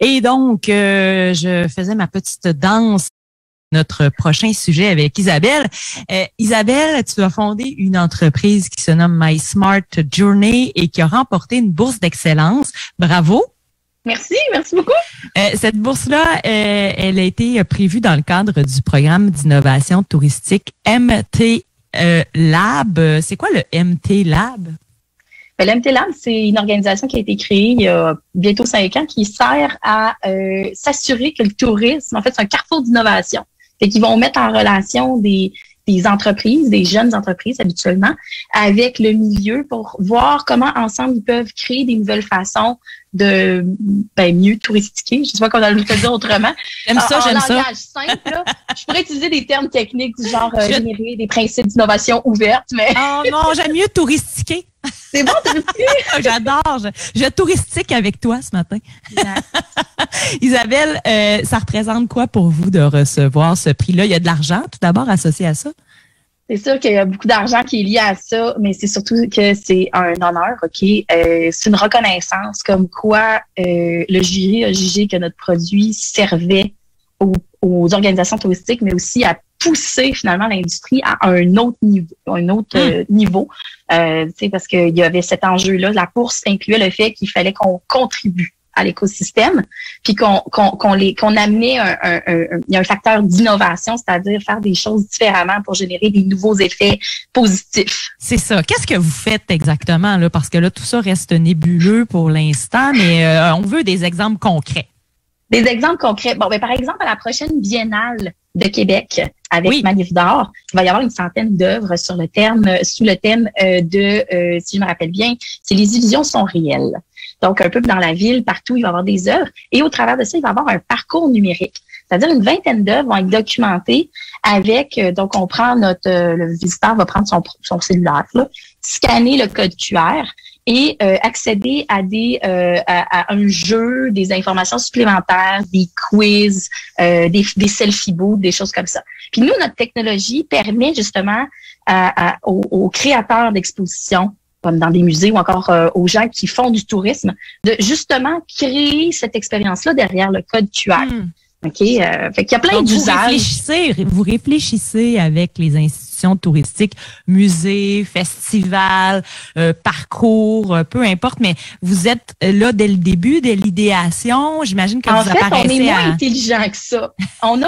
Et donc, je faisais ma petite danse. Notre prochain sujet avec Isabelle. Isabelle, tu as fondé une entreprise qui se nomme My Smart Journey et qui a remporté une bourse d'excellence. Bravo! Merci beaucoup. Cette bourse-là, elle a été prévue dans le cadre du programme d'innovation touristique MT Lab. C'est quoi le MT Lab? Le MT Lab, c'est une organisation qui a été créée il y a bientôt 5 ans qui sert à s'assurer que le tourisme, en fait, c'est un carrefour d'innovation. Fait qu'ils vont mettre en relation des entreprises, des jeunes entreprises habituellement, avec le milieu pour voir comment ensemble ils peuvent créer des nouvelles façons de mieux touristiquer. Je sais pas comment on peut le dire autrement. J'aime ça. Langage simple, là, je pourrais utiliser des termes techniques du genre générer des principes d'innovation ouverte, mais... Oh non, j'aime mieux touristiquer. C'est bon, touristiquer? J'adore. Je touristique avec toi ce matin. Isabelle, ça représente quoi pour vous de recevoir ce prix-là? Il y a de l'argent tout d'abord associé à ça? C'est sûr qu'il y a beaucoup d'argent qui est lié à ça, mais c'est surtout que c'est un honneur, OK? C'est une reconnaissance comme quoi le jury a jugé que notre produit servait aux organisations touristiques, mais aussi à pousser finalement l'industrie à un autre niveau. Parce qu'il y avait cet enjeu-là. La bourse incluait le fait qu'il fallait qu'on contribue à l'écosystème, puis qu'on amenait il y a un facteur d'innovation, c'est-à-dire faire des choses différemment pour générer des nouveaux effets positifs. C'est ça. Qu'est-ce que vous faites exactement là? Parce que là, tout ça reste nébuleux pour l'instant, mais on veut des exemples concrets. Des exemples concrets. Bon, par exemple, à la prochaine Biennale de Québec avec Manif d'Or, il va y avoir une centaine d'œuvres sous le thème de, si je me rappelle bien, c'est les illusions sont réelles. Donc, un peu dans la ville, partout, il va y avoir des œuvres. Et au travers de ça, il va y avoir un parcours numérique. C'est-à-dire une vingtaine d'œuvres vont être documentées avec, donc on prend le visiteur va prendre son cellulaire, là, scanner le code QR et accéder à à un jeu, des informations supplémentaires, des quiz, des selfie booths, des choses comme ça. Puis nous, notre technologie permet justement aux créateurs d'expositions, comme dans des musées ou encore aux gens qui font du tourisme, de justement créer cette expérience-là derrière le code QR. OK? Fait qu'il y a plein d'usages. Vous réfléchissez avec les institutions touristiques, musées, festivals, parcours, peu importe, mais vous êtes là dès le début, dès l'idéation. J'imagine que vous apparaissez on est moins intelligent que ça. On a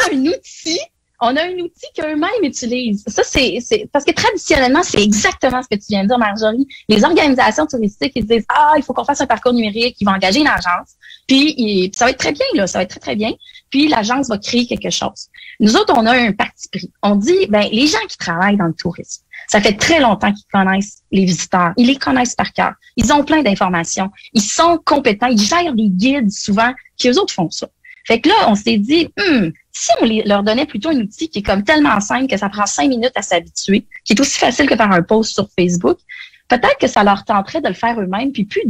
un outil qu'eux-mêmes utilisent. Ça, c'est parce que traditionnellement, c'est exactement ce que tu viens de dire, Marjorie. Les organisations touristiques, ils disent, il faut qu'on fasse un parcours numérique, ils vont engager une agence. Puis, ça va être très bien, là. Ça va être très, très bien. Puis, l'agence va créer quelque chose. Nous autres, on a un parti pris. On dit, les gens qui travaillent dans le tourisme, ça fait très longtemps qu'ils connaissent les visiteurs. Ils les connaissent par cœur. Ils ont plein d'informations. Ils sont compétents. Ils gèrent des guides, souvent, qui eux autres font ça. Fait que là, on s'est dit, si on leur donnait plutôt un outil qui est comme tellement simple que ça prend 5 minutes à s'habituer, qui est aussi facile que faire un post sur Facebook, peut-être que ça leur tenterait de le faire eux-mêmes, puis plus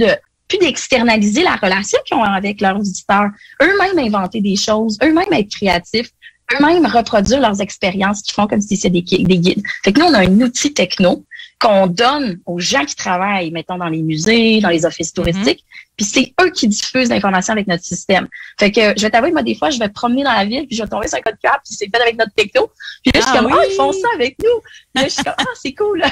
d'externaliser la relation qu'ils ont avec leurs visiteurs, eux-mêmes inventer des choses, eux-mêmes être créatifs, eux-mêmes reproduire leurs expériences qu'ils font comme si c'était des guides. Fait que nous, on a un outil techno qu'on donne aux gens qui travaillent, mettons, dans les musées, dans les offices touristiques, puis c'est eux qui diffusent l'information avec notre système. Fait que, je vais t'avouer, moi, des fois, je vais promener dans la ville, puis je vais tomber sur un code QR, puis c'est fait avec notre techno. Puis là, je suis comme, ils font ça avec nous. Puis là, je suis comme, c'est cool.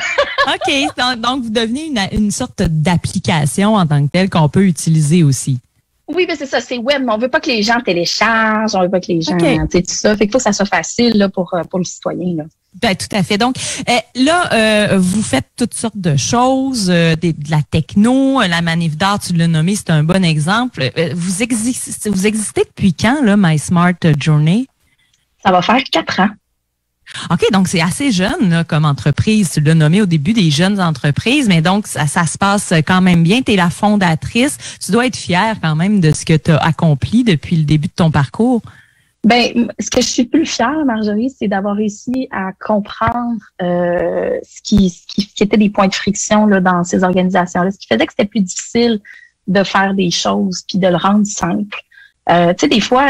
OK. Donc, vous devenez une sorte d'application en tant que telle qu'on peut utiliser aussi. Oui, mais c'est ça, c'est web, mais on veut pas que les gens téléchargent, on veut pas que les gens, tu sais, tout ça. Fait qu'il faut que ça soit facile, là, pour le citoyen, là. Ben, tout à fait. Donc, là, vous faites toutes sortes de choses, de la techno, la Manif d'Or, tu l'as nommé, c'est un bon exemple. Vous existez depuis quand, là, My Smart Journey? Ça va faire 4 ans. OK, donc c'est assez jeune là, comme entreprise. Tu l'as nommé au début des jeunes entreprises, mais donc ça se passe quand même bien. Tu es la fondatrice. Tu dois être fière quand même de ce que tu as accompli depuis le début de ton parcours. Ce que je suis plus fière, Marjorie, c'est d'avoir réussi à comprendre ce qui était des points de friction là, dans ces organisations-là, ce qui faisait que c'était plus difficile de faire des choses puis de le rendre simple. Tu sais, des fois,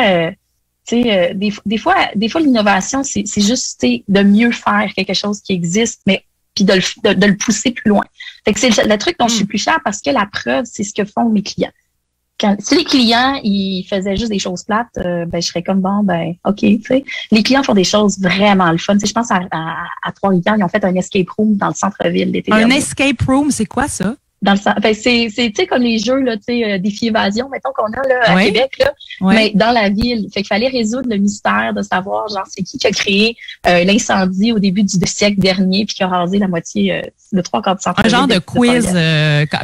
des fois, l'innovation, c'est juste de mieux faire quelque chose qui existe, mais puis de le pousser plus loin. Fait que c'est le truc dont je suis plus fière parce que la preuve, c'est ce que font mes clients. si les clients, ils faisaient juste des choses plates, je serais comme bon, OK, tu sais. Les clients font des choses vraiment le fun. Tu sais, je pense à Trois-Rivières, ils ont fait un escape room dans le centre-ville l'été dernier. Un escape room, c'est quoi ça? Dans le c'est tu sais comme les jeux là, tu sais défi évasion mettons qu'on a là à Québec là, mais dans la ville. Fait qu'il fallait résoudre le mystère de savoir genre c'est qui a créé l'incendie au début du siècle dernier puis qui a rasé la moitié de 3/4 du centre-ville. Un genre de quiz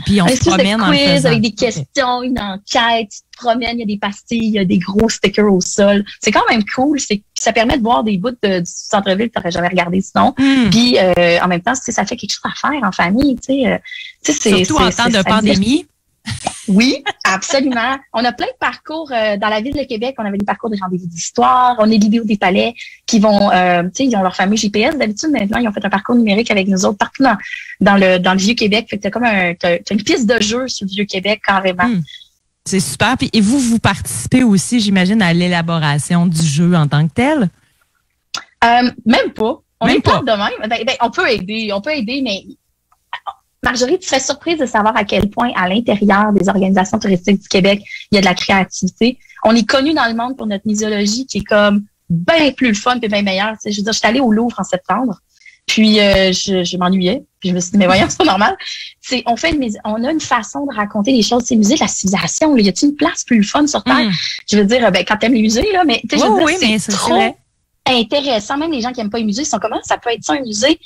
puis on se promène en quiz faisant. avec des questions, une enquête, tu te promènes, il y a des pastilles, il y a des gros stickers au sol. C'est quand même cool, ça permet de voir des bouts du centre-ville que tu n'aurais jamais regardé sinon. Puis en même temps, ça fait quelque chose à faire en famille, tu sais. Surtout en temps de pandémie. Oui, absolument. On a plein de parcours dans la ville de Québec. On avait des parcours de rendez-vous d'histoire. On a des vidéos des palais qui vont, ils ont leur fameux GPS. D'habitude, maintenant, ils ont fait un parcours numérique avec nous autres partout dans le Vieux-Québec. Fait que t'as une piste de jeu sur le Vieux-Québec carrément. C'est super. Puis, et vous participez aussi, j'imagine, à l'élaboration du jeu en tant que tel? Même pas. On même est pas de même. On peut aider, mais Marjorie, tu serais surprise de savoir à quel point, à l'intérieur des organisations touristiques du Québec, il y a de la créativité. On est connu dans le monde pour notre muséologie qui est comme bien plus le fun et bien meilleure. Je veux dire, je suis allée au Louvre en septembre, puis je m'ennuyais. Puis je me suis dit, mais voyons, c'est pas normal. On a une façon de raconter les choses. C'est le musée de la civilisation. Là. Y a-t-il une place plus le fun sur Terre? Je veux dire, quand t'aimes les musées, là, mais je veux dire, c'est trop intéressant. Même les gens qui aiment pas les musées sont comme ça peut être ça un musée.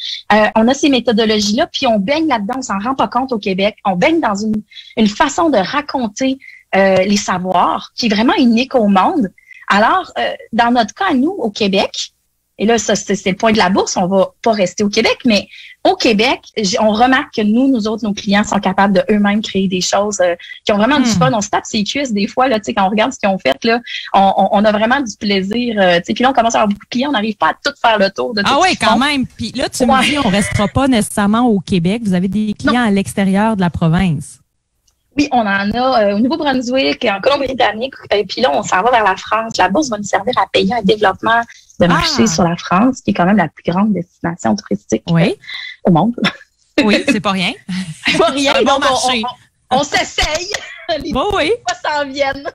On a ces méthodologies-là, puis on baigne là-dedans, on s'en rend pas compte au Québec. On baigne dans une façon de raconter les savoirs qui est vraiment unique au monde. Alors, dans notre cas, nous, au Québec, et là, ça, c'est le point de la bourse, on va pas rester au Québec, mais au Québec, on remarque que nous autres, nos clients sont capables de eux-mêmes créer des choses qui ont vraiment du fun. On se tape ses cuisses des fois, là, tu sais, quand on regarde ce qu'ils ont fait, là, on a vraiment du plaisir. Tu sais, puis là, on commence à avoir beaucoup de clients, on n'arrive pas à tout faire le tour de tout. Ah oui, quand même. Puis là, tu me dis, on restera pas nécessairement au Québec. Vous avez des clients à l'extérieur de la province. Oui, on en a au Nouveau-Brunswick, en Colombie-Britannique, et puis là, on s'en va vers la France. La bourse va nous servir à payer un développement de marché sur la France, qui est quand même la plus grande destination touristique au monde. Oui, c'est pas rien. C'est pas rien. Un bon marché. On s'essaye. Les s'en viennent.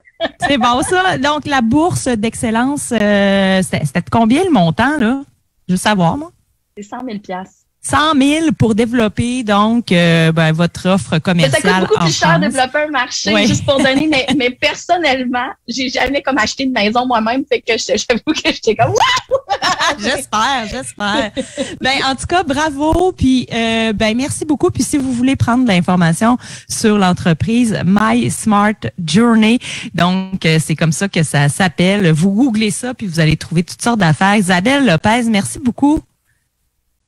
C'est bon, ça. Donc, la bourse d'excellence, c'était de combien le montant, là? Je veux savoir, moi. C'est 100 000 $. 100 000 pour développer, donc, votre offre commerciale. Ça coûte beaucoup plus cher de développer un marché, juste pour donner, mais personnellement, j'ai jamais comme acheté une maison moi-même, fait que j'avoue que j'étais comme, J'espère. En tout cas, bravo, puis, merci beaucoup. Puis, si vous voulez prendre de l'information sur l'entreprise My Smart Journey, donc, c'est comme ça que ça s'appelle. Vous googlez ça, puis vous allez trouver toutes sortes d'affaires. Isabelle Lopez, merci beaucoup.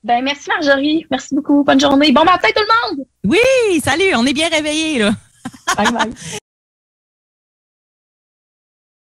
Merci Marjorie. Merci beaucoup. Bonne journée. Bon matin tout le monde. Oui, salut. On est bien réveillés, là. Bye bye.